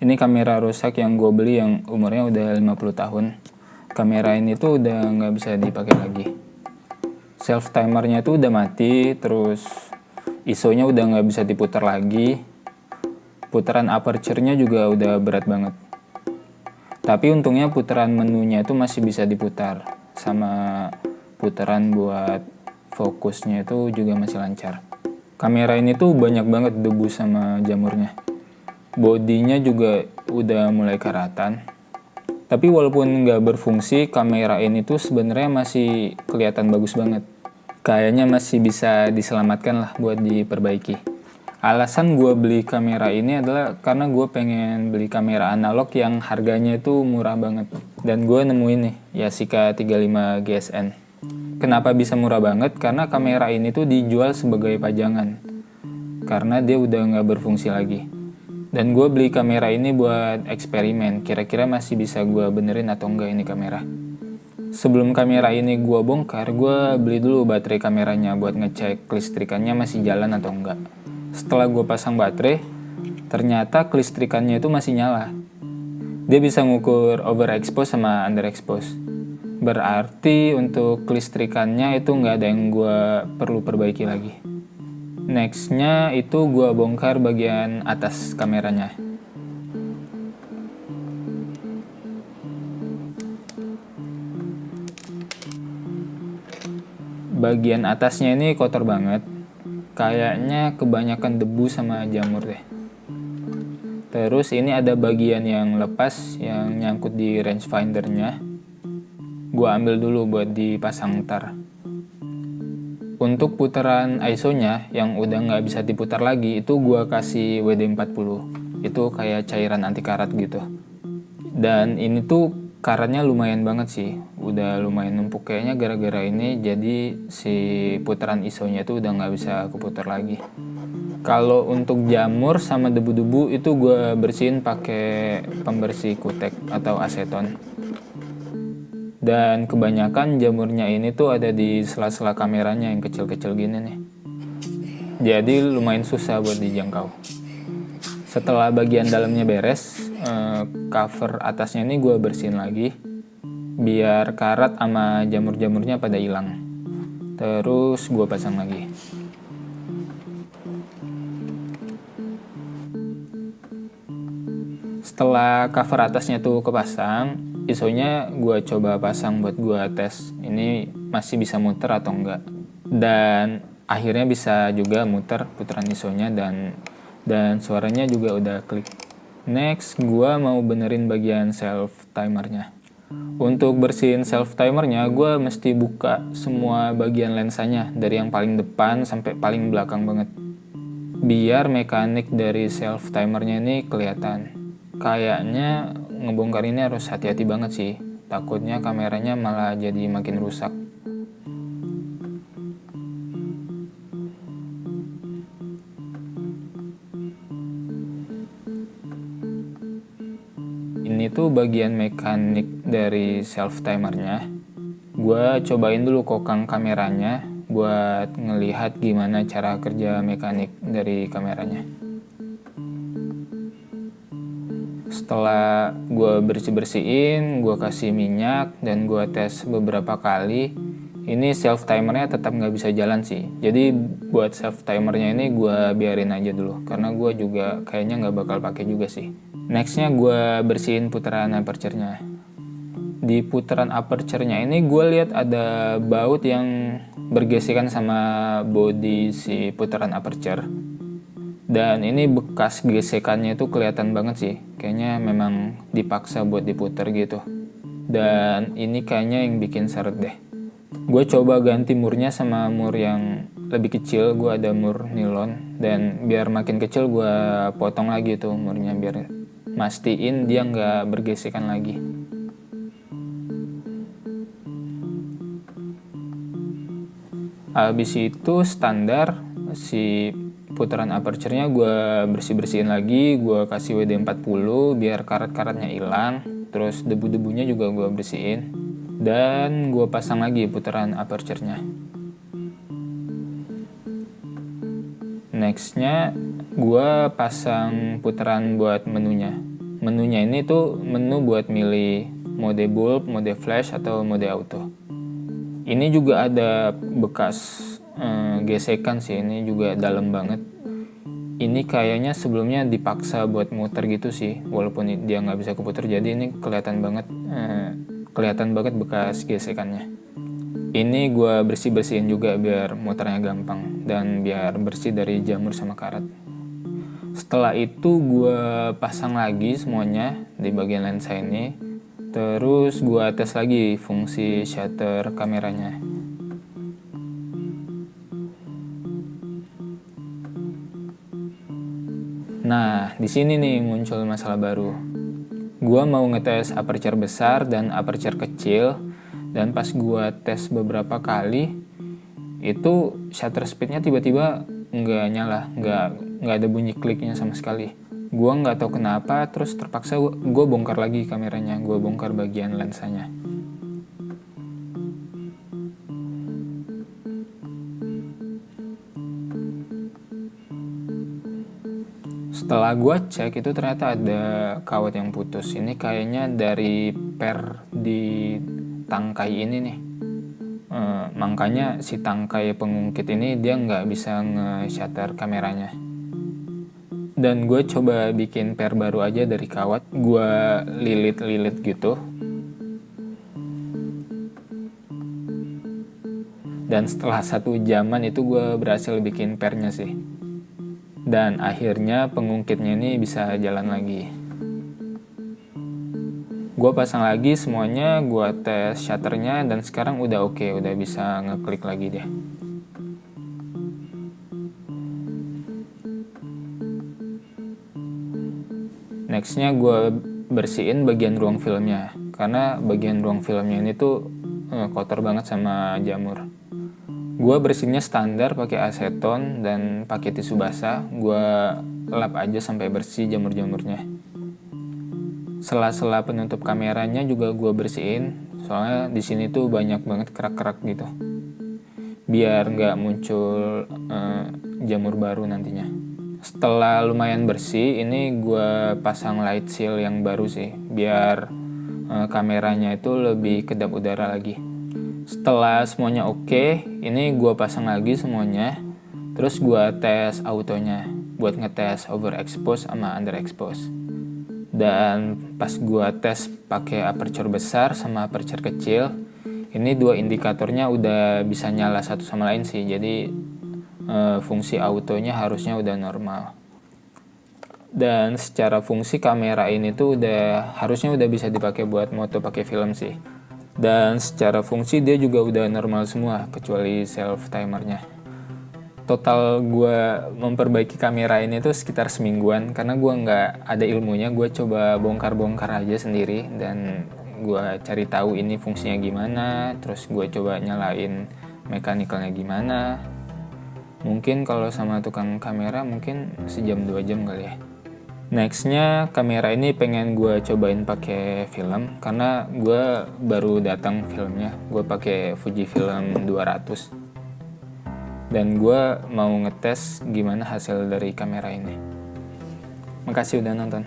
Ini kamera rusak yang gue beli yang umurnya udah 50 tahun. Kamera ini tuh udah nggak bisa dipakai lagi. Self timernya tuh udah mati, terus ISO-nya udah nggak bisa diputar lagi. Putaran aperture-nya juga udah berat banget. Tapi untungnya putaran menunya itu masih bisa diputar, sama putaran buat fokusnya itu juga masih lancar. Kamera ini tuh banyak banget debu sama jamurnya. Bodinya juga udah mulai karatan. Tapi walaupun nggak berfungsi, kamera ini tuh sebenarnya masih kelihatan bagus banget. Kayaknya masih bisa diselamatkan lah buat diperbaiki. Alasan gue beli kamera ini adalah karena gue pengen beli kamera analog yang harganya itu murah banget. Dan gue nemuin nih Yashica 35 GSN. Kenapa bisa murah banget? Karena kamera ini tuh dijual sebagai pajangan. Karena dia udah nggak berfungsi lagi. Dan gue beli kamera ini buat eksperimen, kira-kira masih bisa gue benerin atau enggak ini kamera. Sebelum kamera ini gue bongkar, gue beli dulu baterai kameranya buat ngecek kelistrikannya masih jalan atau enggak. Setelah gue pasang baterai, ternyata kelistrikannya itu masih nyala. Dia bisa ngukur overexpose sama underexpose. Berarti untuk kelistrikannya itu nggak ada yang gue perlu perbaiki lagi. Nextnya itu gue bongkar bagian atas kameranya. Bagian atasnya ini kotor banget. Kayaknya kebanyakan debu sama jamur deh. Terus ini ada bagian yang lepas yang nyangkut di rangefindernya. Gue ambil dulu buat dipasang ntar. Untuk putaran ISO-nya yang udah nggak bisa diputar lagi itu gue kasih WD-40. Itu kayak cairan anti karat gitu. Dan ini tuh karatnya lumayan banget sih. Udah lumayan numpuk kayaknya gara-gara ini jadi si putaran ISO-nya tuh udah nggak bisa keputar lagi. Kalau untuk jamur sama debu-debu itu gue bersihin pakai pembersih kutek atau aseton. Dan kebanyakan jamurnya ini tuh ada di sela-sela kameranya yang kecil-kecil gini nih. Jadi lumayan susah buat dijangkau. Setelah bagian dalamnya beres, cover atasnya ini gue bersihin lagi. Biar karat sama jamur-jamurnya pada hilang. Terus gue pasang lagi. Setelah cover atasnya tuh kepasang, ISO-nya gue coba pasang buat gue tes ini masih bisa muter atau enggak. Dan akhirnya bisa juga muter putaran ISO-nya dan suaranya juga udah klik. Next, gue mau benerin bagian self timernya. Untuk bersihin self timernya, gue mesti buka semua bagian lensanya dari yang paling depan sampai paling belakang banget. Biar mekanik dari self timernya ini kelihatan. Kayaknya ngebongkar ini harus hati-hati banget sih. Takutnya kameranya malah jadi makin rusak. Ini tuh bagian mekanik dari self timernya. Gue cobain dulu kokang kameranya buat ngelihat gimana cara kerja mekanik dari kameranya. Setelah gue bersih-bersihin, gue kasih minyak dan gue tes beberapa kali. Ini self timernya tetap nggak bisa jalan sih. Jadi buat self timernya ini gue biarin aja dulu karena gue juga kayaknya nggak bakal pakai juga sih. Nextnya gue bersihin putaran aperture-nya. Di putaran aperture-nya ini gue lihat ada baut yang bergesekan sama body si putaran aperture. Dan ini bekas gesekannya itu kelihatan banget sih. Kayaknya memang dipaksa buat diputer gitu. Dan ini kayaknya yang bikin seret deh. Gue coba ganti murnya sama mur yang lebih kecil. Gue ada mur nilon. Dan biar makin kecil gue potong lagi tuh murnya. Biar mastiin dia nggak bergesekan lagi. Habis itu standar si putaran aperture-nya gue bersih-bersihin lagi, gue kasih WD-40 biar karat-karatnya hilang, terus debu-debunya juga gue bersihin, dan gue pasang lagi putaran aperture-nya. Nextnya gue pasang putaran buat menunya. menunya ini tuh menu buat milih mode bulb, mode flash, atau mode auto. Ini juga ada bekas gesekan sih, ini juga dalam banget. Ini kayaknya sebelumnya dipaksa buat muter gitu sih, walaupun dia nggak bisa keputar, jadi ini kelihatan banget bekas gesekannya. Ini gue bersih-bersihin juga biar muternya gampang dan biar bersih dari jamur sama karat. Setelah itu gue pasang lagi semuanya di bagian lensa ini. Terus gue tes lagi fungsi shutter kameranya. Nah, di sini nih muncul masalah baru. Gue mau ngetes aperture besar dan aperture kecil, dan pas gue tes beberapa kali, itu shutter speednya tiba-tiba nggak nyala, nggak ada bunyi kliknya sama sekali. Gue nggak tahu kenapa, terus terpaksa gue bongkar lagi kameranya, gue bongkar bagian lensanya. Setelah gue cek itu ternyata ada kawat yang putus. Ini kayaknya dari per di tangkai ini nih. Makanya si tangkai pengungkit ini dia nggak bisa nge-shutter kameranya. Dan gue coba bikin per baru aja dari kawat. Gue lilit-lilit gitu. Dan setelah 1 jaman itu gue berhasil bikin pernya sih. Dan akhirnya pengungkitnya ini bisa jalan lagi. Gue pasang lagi semuanya, gue tes shutternya, dan sekarang udah oke, udah bisa ngeklik lagi deh. Nextnya gue bersihin bagian ruang filmnya, karena bagian ruang filmnya ini tuh kotor banget sama jamur. Gue bersihnya standar pakai aseton dan pakai tisu basah. Gue lap aja sampai bersih jamur-jamurnya. Sela-sela penutup kameranya juga gue bersihin, soalnya di sini tuh banyak banget kerak-kerak gitu. Biar nggak muncul jamur baru nantinya. Setelah lumayan bersih, ini gue pasang light seal yang baru sih, biar kameranya itu lebih kedap udara lagi. Setelah semuanya oke, ini gue pasang lagi semuanya. Terus gue tes autonya buat ngetes overexpose sama underexpose. Dan pas gue tes pakai aperture besar sama aperture kecil, ini 2 indikatornya udah bisa nyala satu sama lain sih. Jadi fungsi autonya harusnya udah normal. Dan secara fungsi kamera ini tuh harusnya udah bisa dipakai buat moto pakai film sih. Dan secara fungsi dia juga udah normal semua kecuali self timernya. Total gue memperbaiki kamera ini tuh sekitar semingguan, karena gue nggak ada ilmunya. Gue coba bongkar-bongkar aja sendiri dan gue cari tahu ini fungsinya gimana, terus gue coba nyalain mekanikalnya gimana. Mungkin kalau sama tukang kamera mungkin sejam 2 jam kali ya. Nextnya kamera ini pengen gue cobain pakai film, karena gue baru datang filmnya. Gue pakai Fujifilm 200. Dan gue mau ngetes gimana hasil dari kamera ini. Makasih udah nonton.